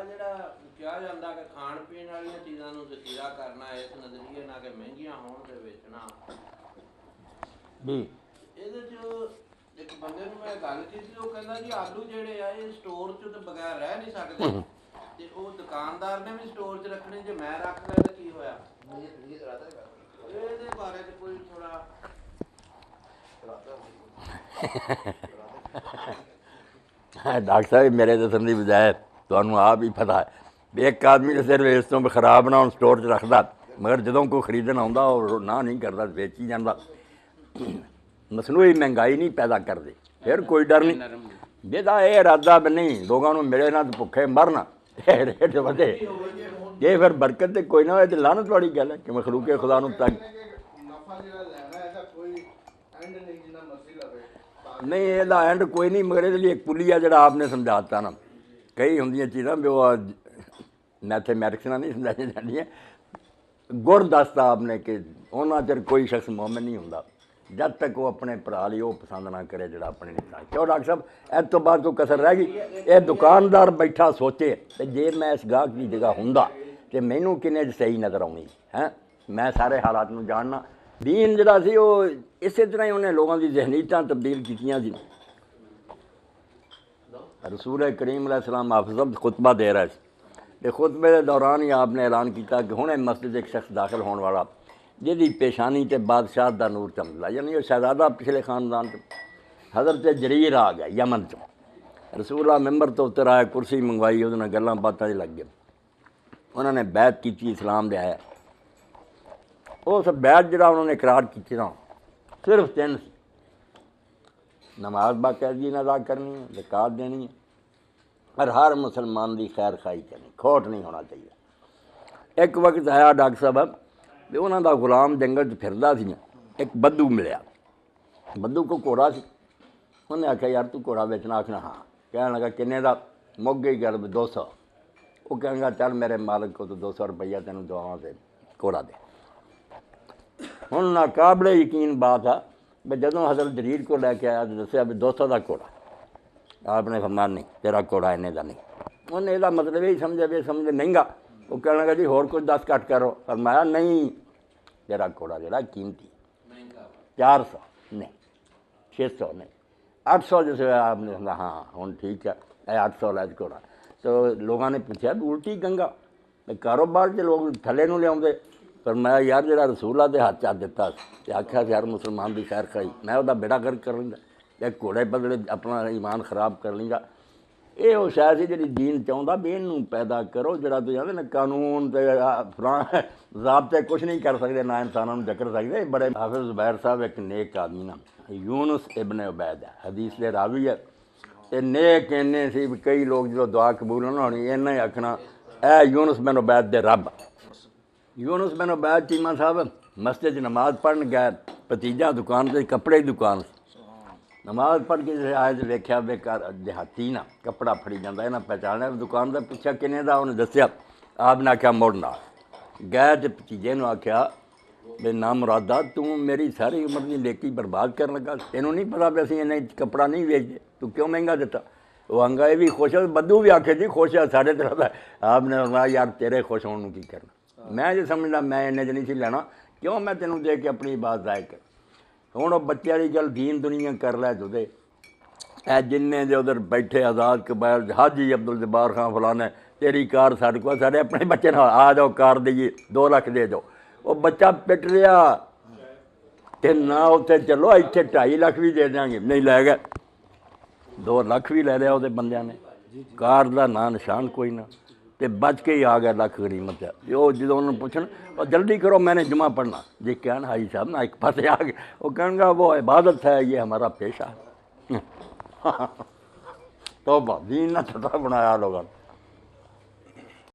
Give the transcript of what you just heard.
ਜਿਹੜਾ ਕਿਹਾ ਜਾਂਦਾ ਕਿ ਖਾਣ ਪੀਣ ਵਾਲੀਆਂ ਚੀਜ਼ਾਂ ਨੂੰ ਜ਼ਖੀਰਾ ਕਰਨਾ ਇਸ ਨਜ਼ਰੀਏ ਨਾਲ ਕਿ ਮਹਿੰਗੀਆਂ ਹੋਣ ਤੇ ਵੇਚਣਾ ਜੀ। ਇਹਦੇ 'ਚ ਇੱਕ ਬੰਦੇ ਨੂੰ ਮੈਂ ਗੱਲ ਕੀਤੀ, ਉਹ ਕਹਿੰਦਾ ਜੀ ਆਲੂ ਜਿਹੜੇ ਆ ਇਹ ਸਟੋਰ 'ਚ ਤਾਂ ਬਗੈਰ ਰਹਿ ਨਹੀਂ ਸਕਦੇ, ਤੇ ਉਹ ਦੁਕਾਨਦਾਰ ਨੇ ਵੀ ਸਟੋਰ 'ਚ ਰੱਖਣੇ, ਜੇ ਮੈਂ ਰੱਖ ਲਿਆ ਤਾਂ ਕੀ ਹੋਇਆ? ਇਹਦੇ ਬਾਰੇ 'ਚ ਕੋਈ ਥੋੜਾ डॉक्टर साहब मेरे दसन की बजाय ਤੁਹਾਨੂੰ ਆਪ ਹੀ ਪਤਾ ਹੈ ਵੀ ਇੱਕ ਆਦਮੀ ਤਾਂ ਸਿਰਫ ਇਸ ਤੋਂ ਖਰਾਬ ਨਾ ਹੁਣ ਸਟੋਰ 'ਚ ਰੱਖਦਾ, ਮਗਰ ਜਦੋਂ ਕੋਈ ਖਰੀਦਣ ਆਉਂਦਾ ਉਹ ਨਾ ਨਹੀਂ ਕਰਦਾ, ਵੇਚੀ ਜਾਂਦਾ। ਮਸਨੂਈ ਮਹਿੰਗਾਈ ਨਹੀਂ ਪੈਦਾ ਕਰਦੇ, ਫਿਰ ਕੋਈ ਡਰ ਨਹੀਂ। ਜਿਹਦਾ ਇਹ ਇਰਾਦਾ ਵੀ ਨਹੀਂ ਲੋਕਾਂ ਨੂੰ ਮਿਲੇ ਨਾ ਭੁੱਖੇ ਮਰਨ, ਰੇਟ ਵਧੇ, ਇਹ ਫਿਰ ਬਰਕਤ ਤੇ ਕੋਈ ਨਾ ਹੋਏ, ਤੇ ਲਾਹਨਤ ਵਾਲੀ ਗੱਲ ਹੈ ਕਿ ਮਖਲੂਕੇ ਖੁਦਾ ਨੂੰ ਤੱਕ नहीं ਇਹਦਾ एंड कोई नहीं, मगर ये लिए एक पुलिया जरा आपने समझाता ना, कई होंगे चीज़ा भी वो मैथेमैटिक्स नहीं समझाई जाती, गुर दसता आपने कि उन्होंने चर कोई शख्स मोमिन नहीं होंदा जब तक वो अपने भरा लिए वो पसंद ना करे जो अपने नहीं। क्यों डॉक्टर साहब इस तो बाद कोई कसर रह गई? ये दुकानदार बैठा सोचे तो जे मैं इस गाहक की जगह होंदा तो मैनू किन्ने सही नज़र आनी है, मैं सारे हालात में जानना। दीन जरा सी वो इस तरह ही उन्हें लोगों की जहनीयत तब्दील कीतियां सी। रसूल करीम अलैहिस्सलाम हाफिज़ खुतबा दे रहा है, तो खुतबे के दौरान ही आपने ऐलान किया कि हुणे मस्जिद एक शख्स दाखिल होने वाला जिहदी पेशानी ते बादशाह दा नूर चमकदा, यानी वो शहजादा पिछले खानदान तो हज़रत जरीर आ गया यमन चो। रसूल मैंबर तो उतर आया, कुर्सी मंगवाई, उहदे नाल गल्लां बातां लग गए, उन्होंने बैत की इस्लाम दे आया। उस बैत जरा उन्होंने इकरार की ना सिर्फ 3 नमाज बाकायदगी अदा करनी है, ज़कात देनी है, और हर मुसलमान की खैर खाई करनी, खोट नहीं होना चाहिए। एक वक्त आया डॉक्टर साहब भी उन्हों का गुलाम जंगल फिरदा सी, एक बद्दू मिलया, बद्दू को घोड़ा सी, उन्हें आख्या यार तू घोड़ा बेचना? आखना हाँ। कहने लगा किन्ने का? मुक गई गल 200। वो कहने लगा चल मेरे मालिक को तो 200 रुपया तेन दवावां से घोड़ा दे। हुण नाकाबिले यकीन बात है भी जदों हज़रत जरीर को लैके आया तो दसिया भी 200 का घोड़ा, आपने फरमाया नहीं तेरा घोड़ा इन्ने का नहीं। उन्हें यदा मतलब यही समझे भी समझे महंगा। वो कहने लगा जी होर कुछ 10 घट करो, फरमाया नहीं तेरा घोड़ा जरा कीमती 400 नहीं, 600 नहीं, 800 जैसे आपने समझा हाँ हूँ ठीक है 800 लै घोड़ा। तो लोगों ने पूछा भी उल्टी गंगा कारोबार से लोग थले नूं लियाउंदे, पर मैं यार जरा रसूला के हाथ चा दिता तो आख्या यार मुसलमान की खैर खाई, मैं वह बेड़ा गर्क कर लेंदा, एक घोड़े बदले अपना ईमान खराब कर लेंदा। ये वो शायद ही जी दीन चाहता भी इनू पैदा करो जरा तो जाते ना कानून तो फलां ज़ाब्ते कुछ नहीं कर सकते, ना इंसानों को जकर सकते। बड़े हाफिज़ ज़ुबैर साहब एक नेक आदमी ना, यूनुस इब्न उबैद है, हदीस के रावी है, तो नेक इन्ने सी भी कई लोग जो दुआ कबूल ना होनी इन्हें आखना ए यूनुस बिन उबैद दे रब। यूनुस बिन उबैद चीमा साहब मस्जिद नमाज पढ़न गए, भतीजा दुकान से कपड़े की दुकान, नमाज पढ़ के आए तो वेख्या वे देहाती ना कपड़ा फड़ी जाता, इन्हें पहचाना दुकान का, पूछा किन्ने का, उन्हें दसिया, आपने आख्या मुड़ ना गए, तो भतीजे ने आख्या भी ना मुरादा तू मेरी सारी उम्र की लेकी बर्बाद कर लगा, तेनों नहीं पता भी असं इन्हें कपड़ा नहीं बेचते, तू क्यों महंगा दिता? वो आंगा ये भी खुश है, बद्दू भी आखे जी खुश है साढ़े तरफ है। आपने कहा यार तेरे खुश होने की करना, मैं जो समझदा मैं इन्ने च नहीं सी लेना, क्यों मैं तेनों दे के अपनी बात जाए कर। हुण बच्चे वाली गल दीन दुनिया कर लै जुदे ए जिन्ने जो उधर बैठे आज़ाद कबायल हाजी अब्दुल जब्बार खान फलाने तेरी कार साढ़े को, साढ़े अपने बच्चे ना आ जाओ कार दईए 2 लाख दे जाओ, वो बच्चा पिट लिया तो ना उत्थे चलो इत्थे 2.5 लाख भी दे देंगे, नहीं लै गए 2 लाख भी लै लिया वो बंदियां ने, कार का ना निशान कोई ना, तो बच के ही आ गया लख गरीमत है। वो जो उन्होंने पूछना और जल्दी करो मैंने जुमा पढ़ना, जी कहना हाई साहब ना एक पास आ गए, वो कहना वो इबादत है ये हमारा पेशा है। तो दीन ना छोटा बनाया लोगों ने।